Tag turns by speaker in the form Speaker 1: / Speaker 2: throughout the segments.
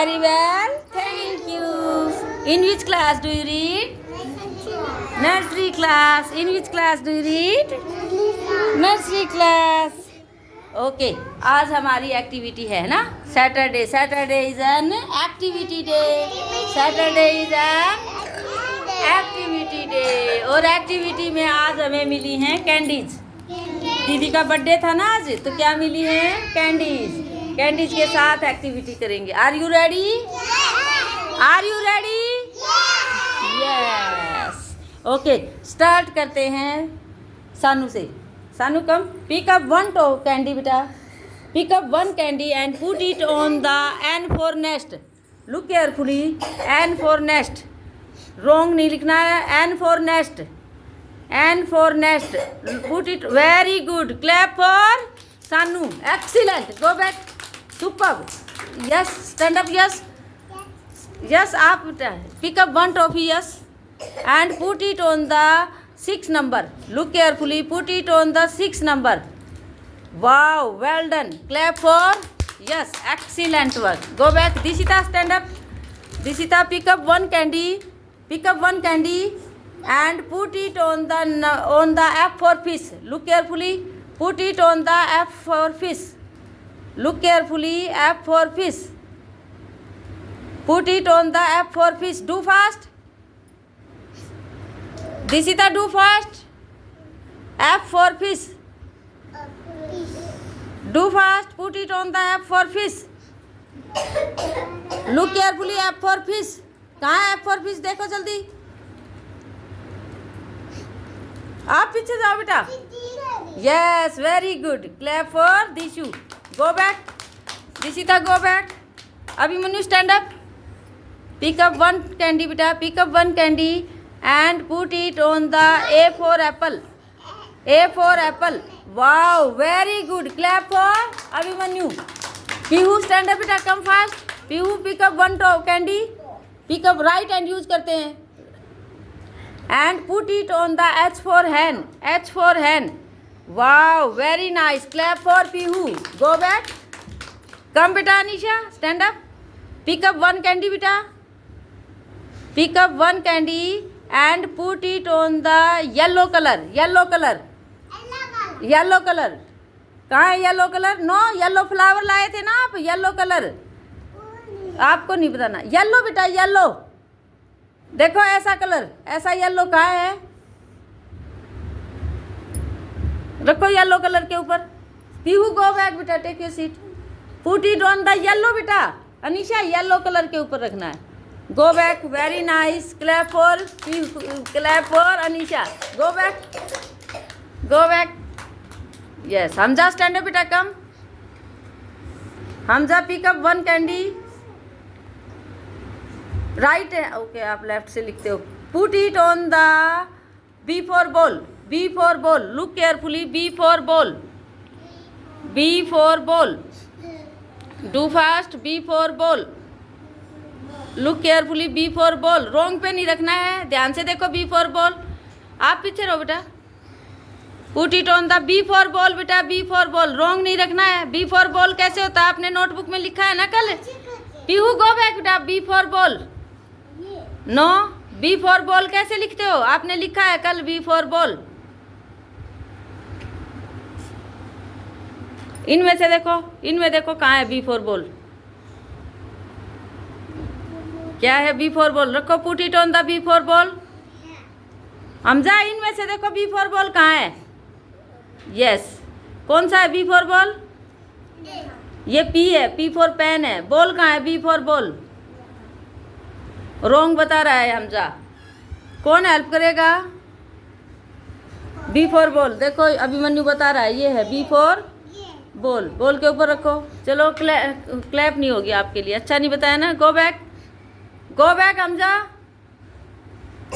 Speaker 1: Very well. Thank you. In which class do you read? Nursery class. In which class do you read? Nursery class. Okay आज हमारी activity है ना Saturday is an activity day Saturday is an activity day और activity में आज हमें मिली हैं candies. दीदी का बर्थडे था ना आज, तो क्या मिली है? कैंडीज के साथ एक्टिविटी करेंगे। Are you ready? Yes. Okay start करते हैं सानू से। Sanu come, pick up one candy बेटा, pick up one candy and put it on the N for nest. Look carefully, N for nest, wrong नहीं लिखना है, N for nest, put it, very good, clap for Sanu, excellent, go back, super, yes, stand up, yes आप pick up one toffee, yes, and put it on the 6 number. Look carefully. Put it on the 6 number. Wow, well done. Clap for, yes, excellent work. Go back. Dishita, stand up. Dishita, pick up one candy and put it on the F for fish. Look carefully. Put it on the F for fish. Look carefully. F for fish. Put it on the F for fish. Do fast. Dishita, do fast. F for fish. Do fast. Put it on the F for fish. Look carefully. F for fish. कहाँ है F for fish? देखो जल्दी। आप पीछे जाओ बेटा। Yes, very good. Clap for Dishu. Go back. Dishita, go back. Abhimanyu, stand up. Pick up one candy बेटा. Pick up one candy. And put it on the A for apple. Wow, very good. Clap for Abhimanyu. Pihu, stand up बेटा, come fast. Pihu, pick up one candy. Pick up right and use करते हैं. And put it on the H for hen. Wow, very nice. Clap for Pihu. Go back. Come बेटा Anisha, stand up. Pick up one candy बेटा. Pick up one candy. And put it on the yellow color. कहाँ है yellow colour? No, yellow flower लाए थे ना आप, yellow colour आपको नहीं बताना। येलो बेटा, येलो, देखो ऐसा कलर, ऐसा येलो कहाँ है? रखो येलो कलर के ऊपर। पीहू, गो बैक बेटा, take your seat. Put it on the yellow बेटा, अनीशा येलो कलर के ऊपर रखना है। Go back, very nice. Clap for Anisha. Go back. Yes, Hamza, stand up बेटा, come. Hamza, pick up one candy. Right, okay, आप left से लिखते हो। Put it on the B for ball. Look carefully. B for ball. Do fast. B for ball. Look carefully, B for ball, wrong पे नहीं रखना है, ध्यान से देखो। बी फॉर बॉल, आप पीछे रहो बेटा। Put it on the B for ball बेटा, बी फॉर बॉल, रॉन्ग नहीं रखना है। बी फॉर बॉल कैसे होता है? आपने नोटबुक में लिखा है ना कल। पीहू, गो बैक बेटा, B for ball. No, B for ball कैसे लिखते हो? आपने लिखा है कल बी फॉर बॉल। इनमें देखो कहाँ है बी फॉर बॉल? क्या है बी फॉर बॉल? रखो, put it on the B for ball. Hamza, इनमें से देखो बी फॉर बॉल कहाँ है? यस, कौन सा है बी फॉर बॉल? ये पी है, पी फॉर पेन है। बॉल कहाँ है? बी फॉर बॉल, रॉन्ग बता रहा है हमजा। कौन हेल्प करेगा? बी फॉर बॉल, देखो अभिमन्यु बता रहा है, ये है बी फॉर बॉल। बॉल के ऊपर रखो। चलो, क्लैप नहीं होगी आपके लिए, अच्छा नहीं बताया ना। Go back Hamza.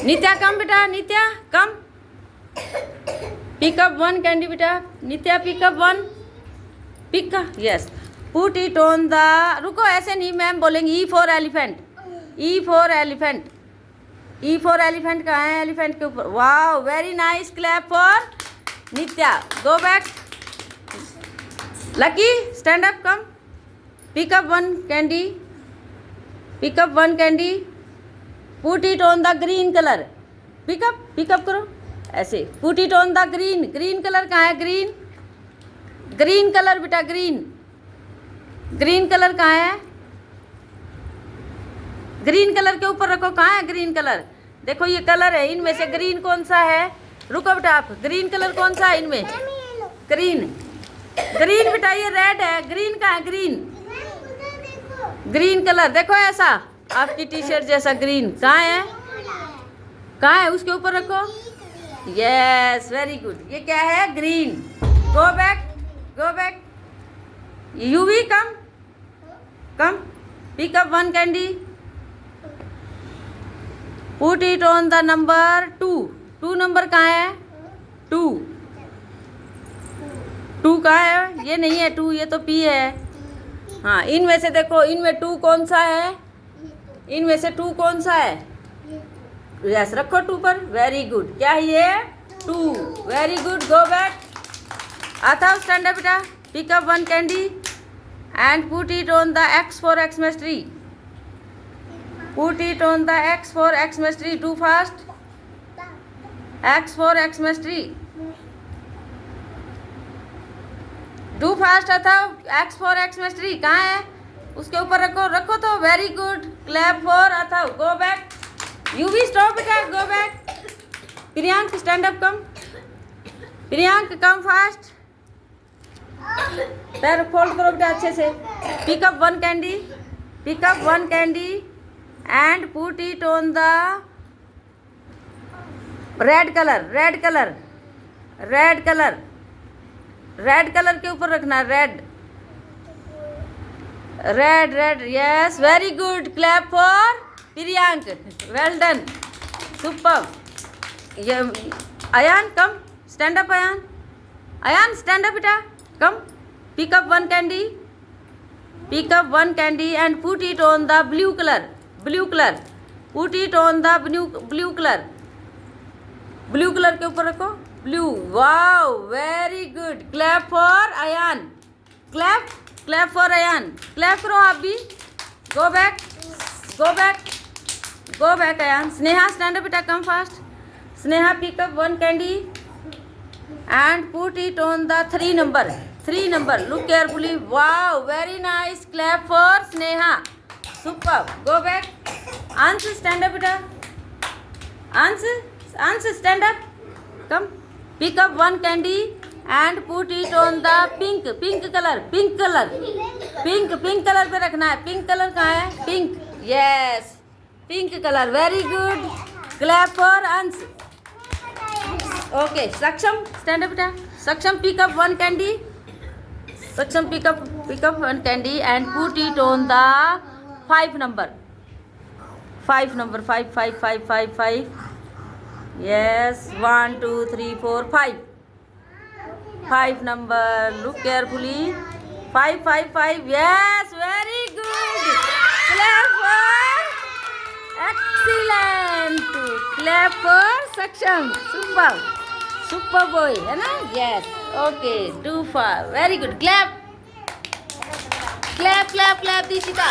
Speaker 1: Nitya, come बेटा, Nitya come. Pick up one candy बेटा, Nitya pick up one, yes. Put it on the, रुको ऐसे नहीं मैम बोलेंगे। ई फॉर एलिफेंट, कहाँ है? एलिफेंट के ऊपर। Wow, very nice, clap for Nitya. Go back. Lucky, stand up, come, pick up one candy. Pick up one candy, put it on the green colour. Pick up करो ऐसे, put it on the green. Green colour कहाँ है? Green, green colour बेटा, green, green colour कहाँ है? Green colour के ऊपर रखो। कहाँ है ग्रीन कलर? देखो ये कलर है, इनमें से ग्रीन कौन सा है? रुको बेटा आप, ग्रीन कलर कौन सा है इनमें? ग्रीन, ग्रीन बेटा ये रेड है। ग्रीन कहाँ है? ग्रीन, ग्रीन कलर देखो ऐसा, आपकी टी शर्ट जैसा ग्रीन। कहाँ है? कहाँ है? उसके ऊपर रखो। Yes, very good. ये क्या है? Green. Go back, go back. Yuvi come, come, pick up one candy, put it on the number 2। 2 नंबर कहाँ है? 2, 2 कहाँ है? ये नहीं है 2, ये तो पी है। हाँ, इनमें से देखो, इनमें 2 कौन सा है? इनमें से 2 कौन सा है? यस, रखो 2 पर। Very good. क्या है ये? 2। Very good. Go back. आता स्टैंड अप बेटा। Pick up one candy and put it on the X for Xmas tree. Put it on the X for Xmas tree. Do fast. X for Xmas tree. Do fast अथव। X for Xmas tree कहाँ है? उसके ऊपर रखो, रखो तो। Very good. Clap for Atharv. Go back. You भी stop बेटा। Go back. Priyank stand up, come. Priyank come fast. पैर फोल्ड करो बेटा अच्छे से। Pick up one candy, pick up one candy and put it on the red colour. Red colour, red colour, red colour के ऊपर रखना। Red, red, red. Yes, very good. Clap for Priyank. Well done, super. ये Ayaan come, stand up Ayaan. Ayaan stand up बेटा, come. Pick up one candy, pick up one candy and put it on the blue colour. Blue colour, put it on the blue colour. Blue colour के ऊपर रखो। Blue. Wow, very good. Clap for Ayaan. Clap, clap for Ayaan. Clap करो आप भी। Go back, go back, go back Ayaan. Sneha stand up बेटा, come fast. Sneha pick up one candy and put it on the 3 number. 3 नंबर। Look carefully. Wow, very nice. Clap for Sneha. Super. Go back. Ansh stand up बेटा। Ansh, Ansh stand up, come. Pick up one candy and put it on the pink. Pink colour, pink colour, pink, pink colour पे रखना है। Pink colour कहाँ है? Pink. Yes, pink colour. Very good. Clap for Ansh. Okay, Saksham stand up बेटा। Saksham pick up one candy, Saksham pick up one candy and put it on the 5 number. 5 number. 5, 5, 5, 5, 5। Yes, 1, 2, 3, 4, 5. 5 number. Look carefully. 5, 5, 5. Yes, very good. Clap for excellent. Clap for Saksham. Super. Super boy, है ना? Yes. Okay. Do for. Very good. Clap. Clap, clap, clap. Dishita.